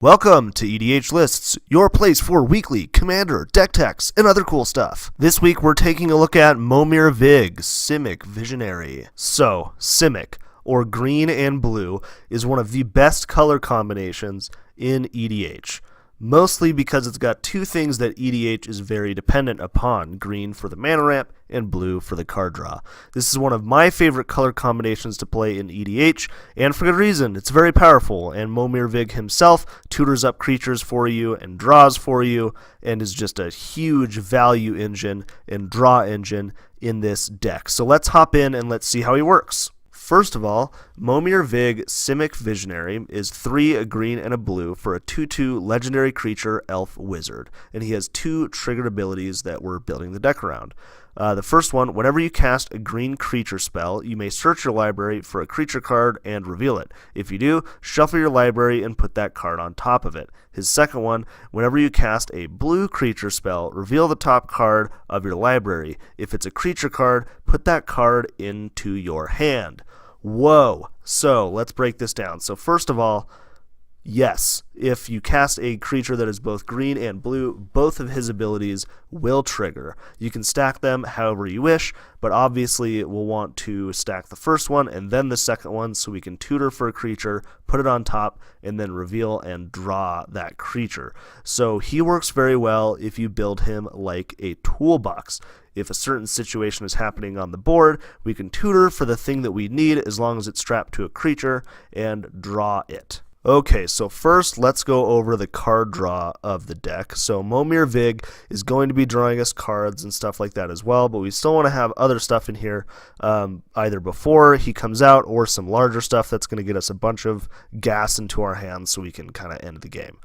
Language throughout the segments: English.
Welcome to EDH Lists, your place for weekly Commander, deck techs, and other cool stuff. This week we're taking a look at Momir Vig, Simic Visionary. So, Simic, or green and blue, is one of the best color combinations in EDH. Mostly because it's got two things that EDH is very dependent upon, green for the mana ramp and blue for the card draw. This is one of my favorite color combinations to play in EDH, and for good reason. It's very powerful, and Momir Vig himself tutors up creatures for you and draws for you, and is just a huge value engine and draw engine in this deck. So let's hop in and let's see how he works. First of all, Momir Vig Simic Visionary is 3 a green and a blue for a 2/2 legendary creature elf wizard, and he has 2 triggered abilities that we're building the deck around. The first one, whenever you cast a green creature spell, you may search your library for a creature card and reveal it. If you do, shuffle your library and put that card on top of it. His second one, whenever you cast a blue creature spell, reveal the top card of your library. If it's a creature card, put that card into your hand. Whoa! So, let's break this down. So first of all, yes, if you cast a creature that is both green and blue, both of his abilities will trigger. You can stack them however you wish, but obviously we'll want to stack the first one and then the second one so we can tutor for a creature, put it on top, and then reveal and draw that creature. So he works very well if you build him like a toolbox. If a certain situation is happening on the board, we can tutor for the thing that we need as long as it's strapped to a creature and draw it. Okay, so first let's go over the card draw of the deck. So Momir Vig is going to be drawing us cards and stuff like that as well, but we still want to have other stuff in here either before he comes out or some larger stuff that's going to get us a bunch of gas into our hands so we can kind of end the game.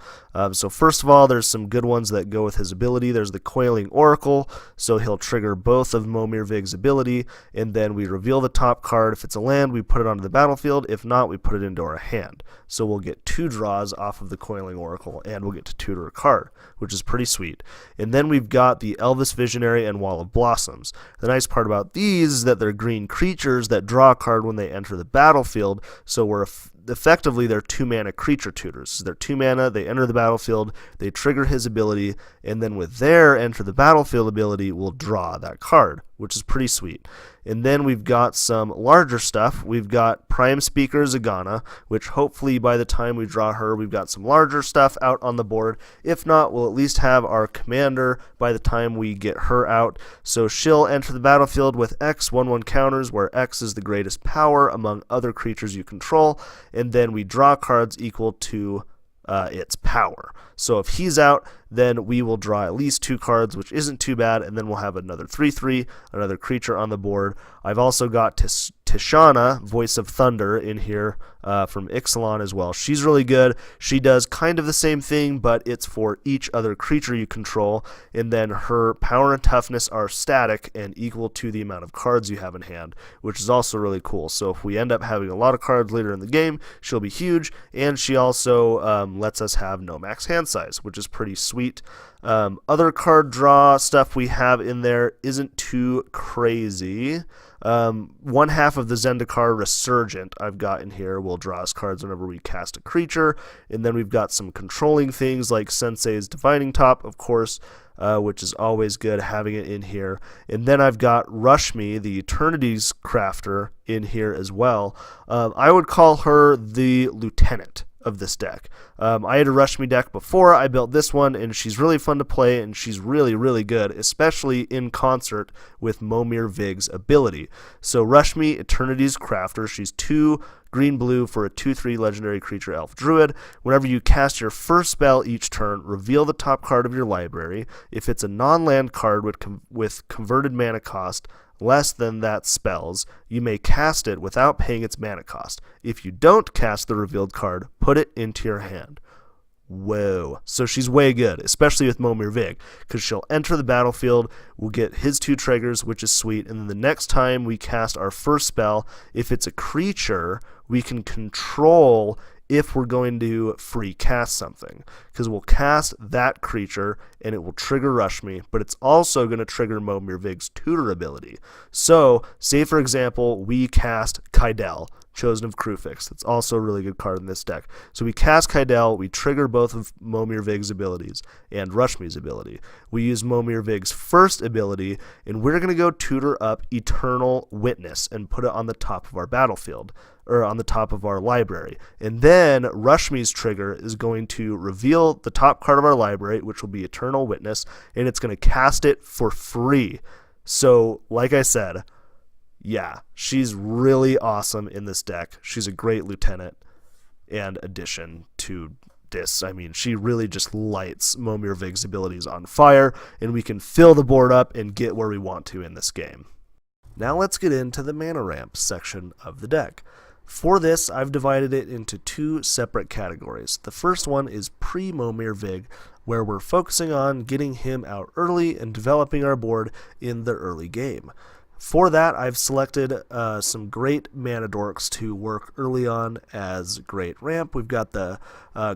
So first of all, there's some good ones that go with his ability. There's the Coiling Oracle, so he'll trigger both of Momir Vig's ability, and then we reveal the top card. If it's a land, we put it onto the battlefield. If not, we put it into our hand. So we'll get 2 draws off of the Coiling Oracle, and we'll get to tutor a card, which is pretty sweet. And then we've got the Elvis Visionary and Wall of Blossoms. The nice part about these is that they're green creatures that draw a card when they enter the battlefield, so we're effectively they're 2-mana creature tutors. So they're 2 mana, they enter the battlefield, they trigger his ability, and then with their enter the battlefield ability, we'll draw that card, which is pretty sweet. And then we've got some larger stuff. We've got Prime Speaker Zagana, which hopefully by the time we draw her, we've got some larger stuff out on the board. If not, we'll at least have our commander by the time we get her out. So she'll enter the battlefield with X 1/1 counters, where X is the greatest power among other creatures you control, and then we draw cards equal to its power. So if he's out, then we will draw at least 2 cards, which isn't too bad, and then we'll have another 3/3, another creature on the board. I've also got Tishana, Voice of Thunder, in here from Ixalan as well. She's really good. She does kind of the same thing, but it's for each other creature you control, and then her power and toughness are static and equal to the amount of cards you have in hand, which is also really cool. So if we end up having a lot of cards later in the game, she'll be huge, and she also lets us have no max hand size, which is pretty sweet. Other card draw stuff we have in there isn't too crazy. One half of the Zendikar Resurgent I've got in here will draw us cards whenever we cast a creature, and then we've got some controlling things like Sensei's Divining Top, of course, which is always good having it in here. And then I've got Rushmi, the Eternity's Crafter, in here as well. I would call her the lieutenant of this deck. I had a Rushmi deck before I built this one, and she's really fun to play, and she's really, really good, especially in concert with Momir Vig's ability. So Rushmi, Eternity's Crafter, she's 2 green-blue for a 2/3 legendary creature elf druid. Whenever you cast your first spell each turn, reveal the top card of your library. If it's a non-land card with converted mana cost less than that spell's, you may cast it without paying its mana cost. If you don't cast the revealed card, put it into your hand. Whoa. So she's way good, especially with Momir Vig, because she'll enter the battlefield, we'll get his 2 triggers, which is sweet, and then the next time we cast our first spell, if it's a creature, we can control if we're going to free cast something, because we'll cast that creature and it will trigger Rushmi, but it's also going to trigger Momir Vig's tutor ability. So say for example we cast Kydel, Chosen of Krufix. That's also a really good card in this deck. So we cast Kydel, we trigger both of Momir Vig's abilities and Rushme's ability. We use Momir Vig's first ability, and we're going to go tutor up Eternal Witness and put it on the top of our battlefield, or on the top of our library. And then Rushme's trigger is going to reveal the top card of our library, which will be Eternal Witness, and it's going to cast it for free. So, like I said, yeah, she's really awesome in this deck. She's a great lieutenant and addition to this. I mean, she really just lights Momir Vig's abilities on fire, and we can fill the board up and get where we want to in this game. Now let's get into the mana ramp section of the deck. For this, I've divided it into two separate categories. The first one is pre-Momir Vig, where we're focusing on getting him out early and developing our board in the early game. For that, I've selected some great mana dorks to work early on as great ramp. We've got the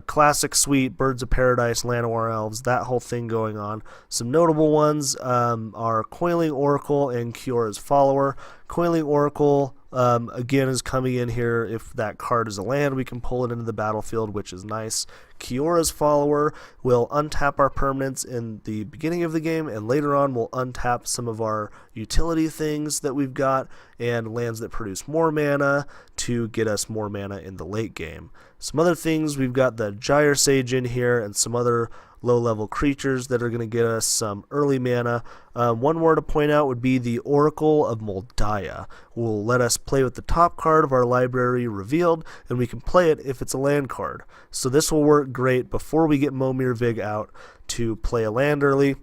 classic suite, Birds of Paradise, Llanowar Elves, that whole thing going on. Some notable ones are Coiling Oracle and Kiora's Follower. Coiling Oracle, again, is coming in here. If that card is a land, we can pull it into the battlefield, which is nice. Kiora's Follower will untap our permanents in the beginning of the game, and later on we'll untap some of our utility things that we've got and lands that produce more mana to get us more mana in the late game. Some other things, we've got the Gyre Sage in here and some other low-level creatures that are going to get us some early mana. One more to point out would be the Oracle of Moldiah. Will let us play with the top card of our library revealed, and we can play it if it's a land card. So this will work great before we get Momir Vig out to play a land early.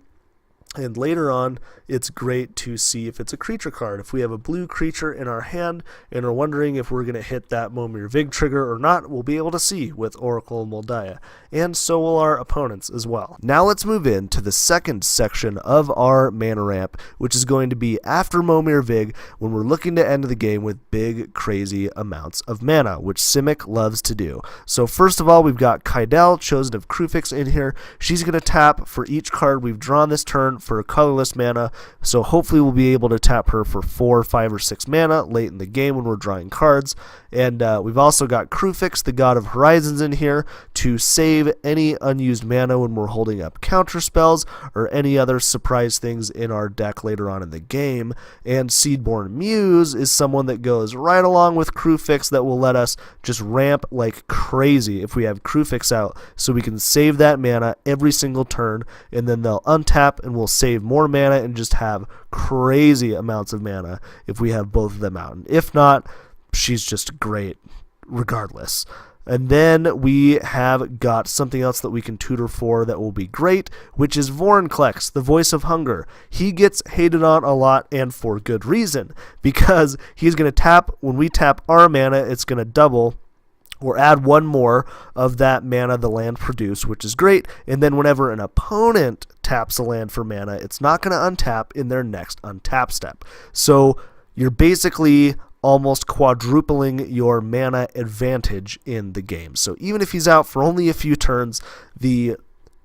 And later on, it's great to see if it's a creature card. If we have a blue creature in our hand and are wondering if we're going to hit that Momir Vig trigger or not, we'll be able to see with Oracle Moldiah. And so will our opponents as well. Now let's move into the second section of our mana ramp, which is going to be after Momir Vig, when we're looking to end the game with big, crazy amounts of mana, which Simic loves to do. So first of all, we've got Kydel, Chosen of Krufix, in here. She's going to tap for each card we've drawn this turn for colorless mana, so hopefully we'll be able to tap her for 4, 5, or 6 mana late in the game when we're drawing cards. And we've also got Krufix, the God of Horizons, in here to save any unused mana when we're holding up counter spells or any other surprise things in our deck later on in the game. And Seedborn Muse is someone that goes right along with Krufix that will let us just ramp like crazy if we have Krufix out, so we can save that mana every single turn, and then they'll untap and we'll save more mana and just have crazy amounts of mana if we have both of them out. And if not, she's just great regardless. And then we have got something else that we can tutor for that will be great, which is Vorinclex, the Voice of Hunger. He gets hated on a lot, and for good reason, because he's going to tap, when we tap our mana, it's going to double or add one more of that mana the land produced, which is great. And then whenever an opponent taps a land for mana, it's not going to untap in their next untap step. So you're basically almost quadrupling your mana advantage in the game. So even if he's out for only a few turns, the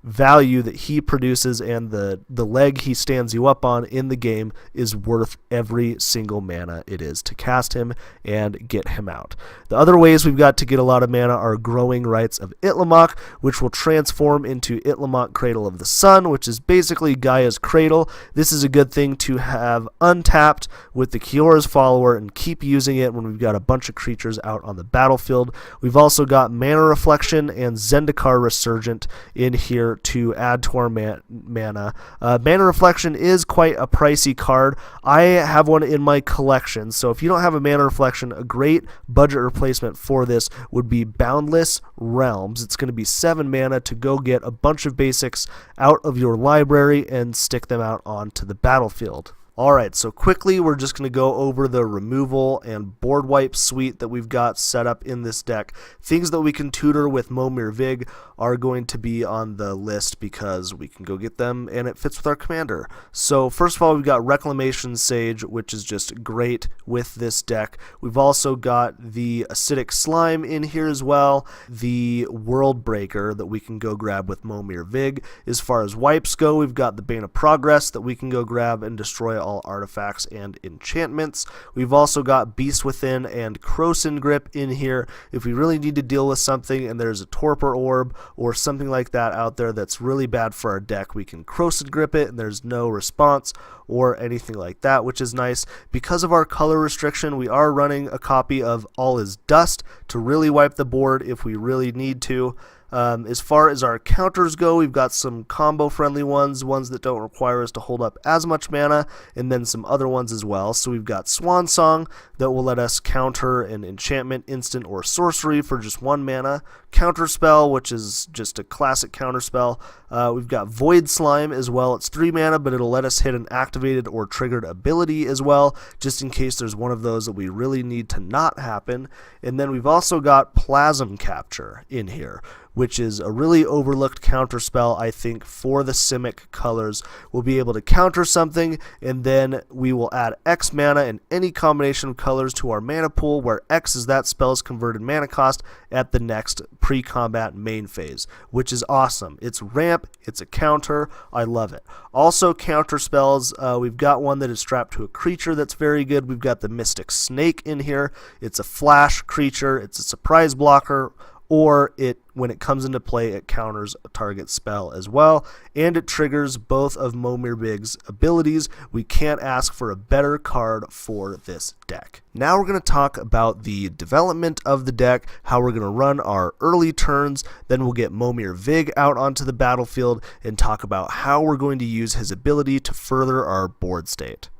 value that he produces and the leg he stands you up on in the game is worth every single mana it is to cast him and get him out. The other ways we've got to get a lot of mana are Growing Rites of Itlimoc, which will transform into Itlimoc Cradle of the Sun, which is basically Gaia's Cradle. This is a good thing to have untapped with the Kiora's Follower and keep using it when we've got a bunch of creatures out on the battlefield. We've also got Mana Reflection and Zendikar Resurgent in here to add to our mana. Mana Reflection is quite a pricey card. I have one in my collection, so if you don't have a Mana Reflection, a great budget replacement for this would be Boundless Realms. It's going to be 7 mana to go get a bunch of basics out of your library and stick them out onto the battlefield. Alright, so quickly we're just going to go over the removal and board wipe suite that we've got set up in this deck. Things that we can tutor with Momir Vig are going to be on the list because we can go get them and it fits with our commander. So first of all, we've got Reclamation Sage, which is just great with this deck. We've also got the Acidic Slime in here as well, the World Breaker that we can go grab with Momir Vig. As far as wipes go, we've got the Bane of Progress that we can go grab and destroy all artifacts and enchantments. We've also got Beast Within and Krosan Grip in here. If we really need to deal with something and there's a Torpor Orb or something like that out there that's really bad for our deck, we can Krosan Grip it and there's no response or anything like that, which is nice. Because of our color restriction, we are running a copy of All Is Dust to really wipe the board if we really need to. As far as our counters go, we've got some combo friendly ones that don't require us to hold up as much mana, and then some other ones as well. So we've got Swan Song that will let us counter an enchantment, instant, or sorcery for just 1 mana. Counter Spell, which is just a classic counter spell. We've got Void Slime as well. It's 3 mana, but it'll let us hit an activated or triggered ability as well, just in case there's one of those that we really need to not happen. And then we've also got Plasm Capture in here, which is a really overlooked counter spell, I think, for the Simic colors. We'll be able to counter something, and then we will add X mana in any combination of colors to our mana pool, where X is that spell's converted mana cost at the next pre-combat main phase, which is awesome. It's ramp, it's a counter, I love it. Also, counter spells, we've got one that is strapped to a creature that's very good. We've got the Mystic Snake in here. It's a flash creature, it's a surprise blocker, or when it comes into play, it counters a target spell as well, and it triggers both of Momir Vig's abilities. We can't ask for a better card for this deck. Now we're going to talk about the development of the deck, how we're going to run our early turns, then we'll get Momir Vig out onto the battlefield and talk about how we're going to use his ability to further our board state.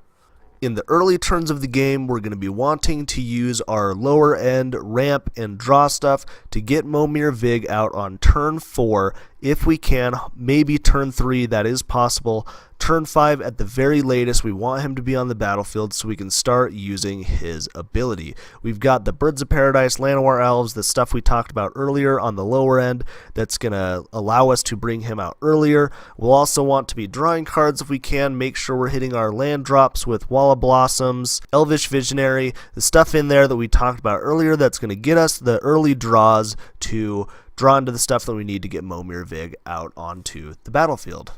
In the early turns of the game, we're going to be wanting to use our lower end ramp and draw stuff to get Momir Vig out on turn 4 if we can, maybe turn 3, that is possible. Turn 5 at the very latest, we want him to be on the battlefield so we can start using his ability. We've got the Birds of Paradise, Llanowar Elves, the stuff we talked about earlier on the lower end that's going to allow us to bring him out earlier. We'll also want to be drawing cards if we can, make sure we're hitting our land drops with Wall of Blossoms, Elvish Visionary, the stuff in there that we talked about earlier that's going to get us the early draws to draw into the stuff that we need to get Momir Vig out onto the battlefield.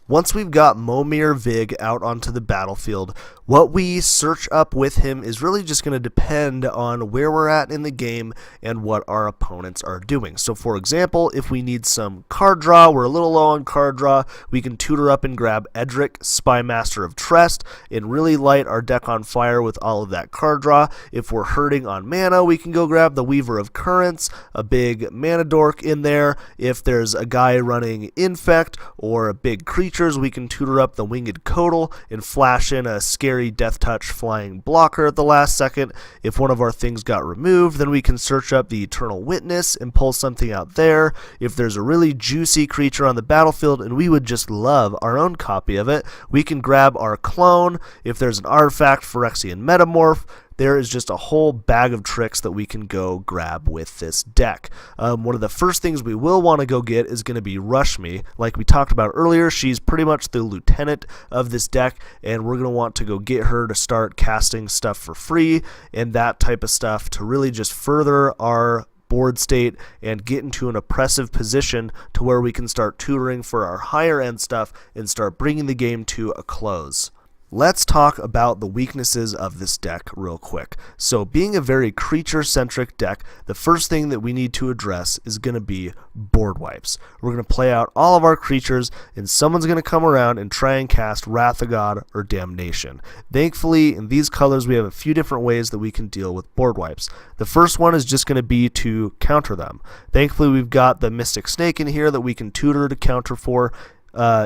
Once we've got Momir Vig out onto the battlefield, what we search up with him is really just going to depend on where we're at in the game and what our opponents are doing. So for example, if we need some card draw, we're a little low on card draw, we can tutor up and grab Edric, Spymaster of Trest, and really light our deck on fire with all of that card draw. If we're hurting on mana, we can go grab the Weaver of Currents, a big mana dork in there. If there's a guy running Infect or a big creature, we can tutor up the Winged Codal and flash in a scary Death Touch flying blocker at the last second. If one of our things got removed, then we can search up the Eternal Witness and pull something out there. If there's a really juicy creature on the battlefield and we would just love our own copy of it, we can grab our clone. If there's an artifact, Phyrexian Metamorph, there is just a whole bag of tricks that we can go grab with this deck. One of the first things we will want to go get is going to be Rush Me. Like we talked about earlier, she's pretty much the lieutenant of this deck, and we're going to want to go get her to start casting stuff for free and that type of stuff to really just further our board state and get into an oppressive position to where we can start tutoring for our higher end stuff and start bringing the game to a close. Let's talk about the weaknesses of this deck real quick. So being a very creature-centric deck, the first thing that we need to address is going to be board wipes. We're going to play out all of our creatures, and someone's going to come around and try and cast Wrath of God or Damnation. Thankfully, in these colors, we have a few different ways that we can deal with board wipes. The first one is just going to be to counter them. Thankfully, we've got the Mystic Snake in here that we can tutor to counter for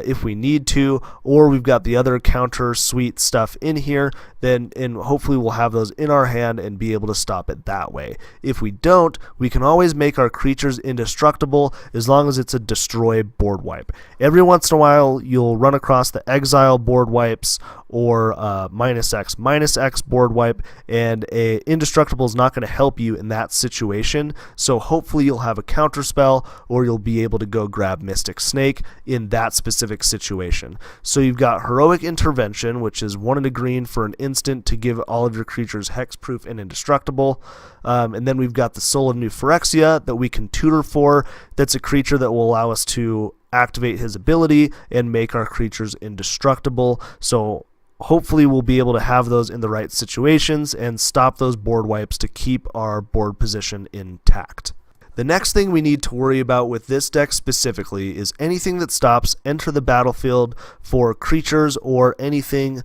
if we need to, or we've got the other counter suite stuff in here, and hopefully we'll have those in our hand and be able to stop it that way. If we don't, we can always make our creatures indestructible as long as it's a destroy board wipe. Every once in a while you'll run across the exile board wipes or -X board wipe, and a indestructible is not going to help you in that situation, so hopefully you'll have a counter spell or you'll be able to go grab Mystic Snake in that specific situation. So you've got Heroic Intervention, which is 1 and a green for an instant to give all of your creatures hexproof and indestructible. And then we've got the Soul of New Phyrexia that we can tutor for. That's a creature that will allow us to activate his ability and make our creatures indestructible. So hopefully we'll be able to have those in the right situations and stop those board wipes to keep our board position intact. The next thing we need to worry about with this deck specifically is anything that stops enter the battlefield for creatures or anything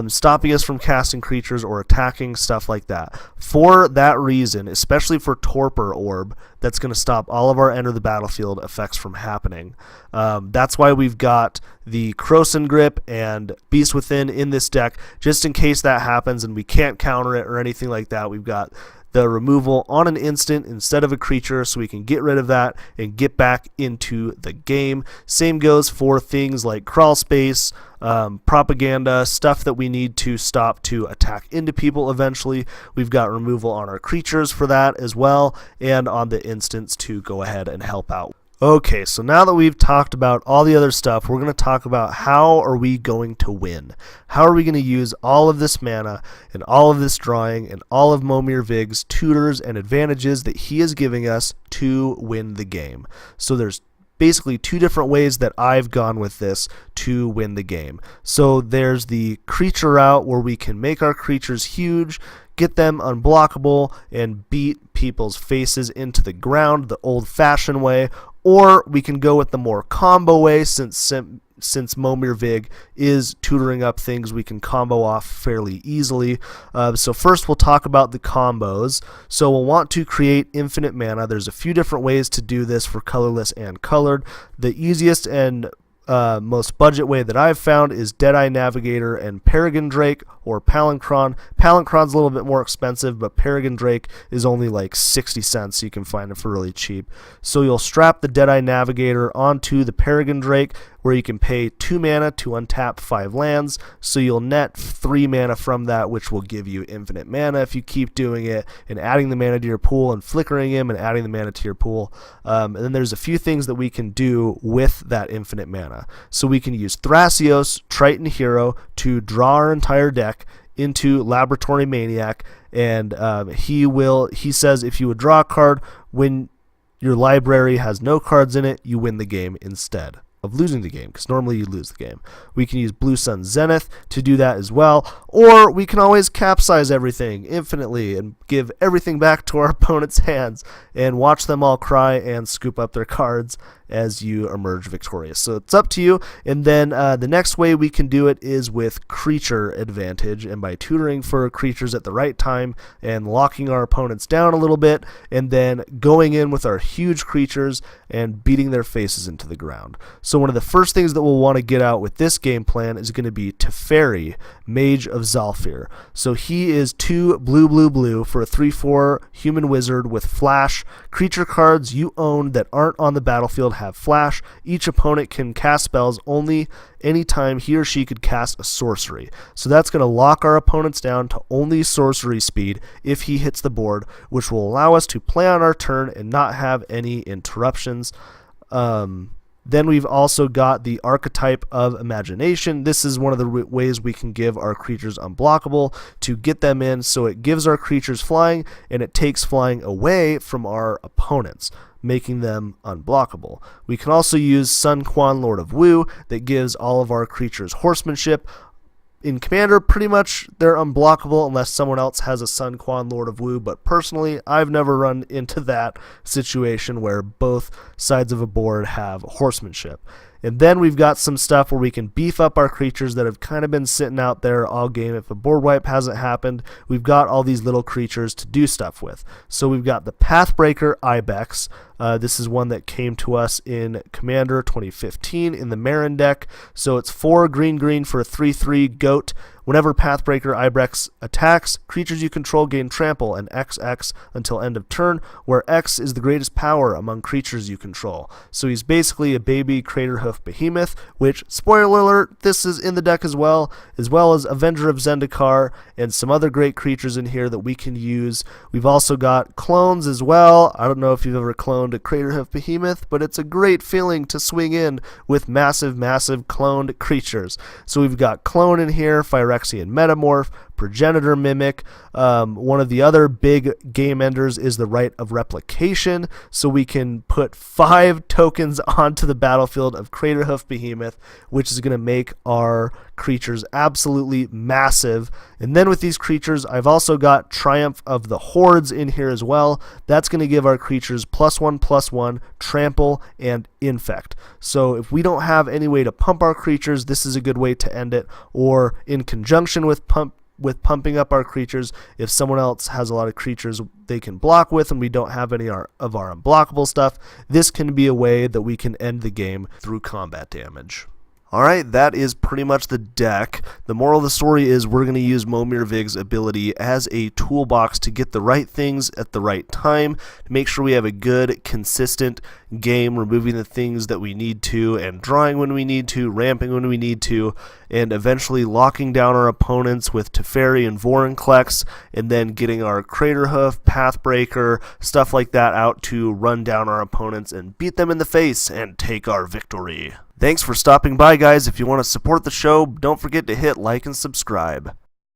stopping us from casting creatures or attacking, stuff like that. For that reason, especially for Torpor Orb, that's going to stop all of our enter the battlefield effects from happening. That's why we've got the Krosan Grip and Beast Within in this deck, just in case that happens and we can't counter it or anything like that. We've got the removal on an instant instead of a creature, so we can get rid of that and get back into the game. Same goes for things like Crawl Space, Propaganda, stuff that we need to stop to attack into people eventually. We've got removal on our creatures for that as well, and on the instants to go ahead and help out. Okay, so now that we've talked about all the other stuff, we're going to talk about how are we going to win. How are we going to use all of this mana and all of this drawing and all of Momir Vig's tutors and advantages that he is giving us to win the game. So there's basically two different ways that I've gone with this to win the game. So there's the creature route where we can make our creatures huge, get them unblockable, and beat people's faces into the ground the old-fashioned way, or we can go with the more combo way since Momir Vig is tutoring up things we can combo off fairly easily. So first we'll talk about the combos. So we'll want to create infinite mana. There's a few different ways to do this for colorless and colored. The easiest and most budget way that I've found is Deadeye Navigator and Peregrine Drake or Palinchron. Palinchron's a little bit more expensive, but Peregrine Drake is only like 60 cents, so you can find it for really cheap. So you'll strap the Deadeye Navigator onto the Peregrine Drake, where you can pay 2 mana to untap 5 lands, so you'll net 3 mana from that, which will give you infinite mana if you keep doing it and adding the mana to your pool and flickering him and adding the mana to your pool. And then there's a few things that we can do with that infinite mana. So we can use Thrasios, Triton Hero, to draw our entire deck into Laboratory Maniac, and he says if you would draw a card when your library has no cards in it, you win the game instead of losing the game, because normally you lose the game. We can use Blue Sun Zenith to do that as well, or we can always capsize everything infinitely and give everything back to our opponent's hands and watch them all cry and scoop up their cards as you emerge victorious. So it's up to you. And then the next way we can do it is with creature advantage, and by tutoring for creatures at the right time and locking our opponents down a little bit, and then going in with our huge creatures and beating their faces into the ground. So one of the first things that we'll want to get out with this game plan is going to be Teferi, Mage of Zhalfir. So he is 2 blue for a 3/4 human wizard with flash. Creature cards you own that aren't on the battlefield have flash. Each opponent can cast spells only anytime he or she could cast a sorcery. So that's going to lock our opponents down to only sorcery speed if he hits the board, which will allow us to play on our turn and not have any interruptions. Then we've also got the archetype of imagination. This is one of the ways we can give our creatures unblockable to get them in, so it gives our creatures flying and it takes flying away from our opponents, making them unblockable. We can also use Sun Quan, Lord of Wu, that gives all of our creatures horsemanship. In Commander, pretty much they're unblockable unless someone else has a Sun Quan, Lord of Wu, but personally, I've never run into that situation where both sides of a board have horsemanship. And then we've got some stuff where we can beef up our creatures that have kind of been sitting out there all game. If a board wipe hasn't happened, we've got all these little creatures to do stuff with. So we've got the Pathbreaker Ibex. This is one that came to us in Commander 2015 in the Marin deck. So it's 4 green for a 3/3 goat. Whenever Pathbreaker Ibex attacks, creatures you control gain trample and XX until end of turn, where X is the greatest power among creatures you control. So he's basically a baby Craterhoof Behemoth, which, spoiler alert, this is in the deck as well as Avenger of Zendikar and some other great creatures in here that we can use. We've also got clones as well. I don't know if you've ever cloned a Craterhoof Behemoth, but it's a great feeling to swing in with massive cloned creatures. So we've got clone in here, Phyrexian Metamorph, Progenitor Mimic. One of the other big game enders is the Right of Replication, so we can put 5 tokens onto the battlefield of Craterhoof Behemoth, which is going to make our creatures absolutely massive. And then with these creatures, I've also got Triumph of the Hordes in here as well. That's going to give our creatures +1/+1, trample, and infect. So if we don't have any way to pump our creatures, this is a good way to end it, or in conjunction with pumping up our creatures, if someone else has a lot of creatures they can block with and we don't have any of our unblockable stuff, this can be a way that we can end the game through combat damage. Alright, that is pretty much the deck. The moral of the story is we're going to use Momir Vig's ability as a toolbox to get the right things at the right time, to make sure we have a good, consistent game, removing the things that we need to, and drawing when we need to, ramping when we need to, and eventually locking down our opponents with Teferi and Vorinclex, and then getting our Craterhoof, Pathbreaker, stuff like that out to run down our opponents and beat them in the face and take our victory. Thanks for stopping by, guys. If you want to support the show, don't forget to hit like and subscribe.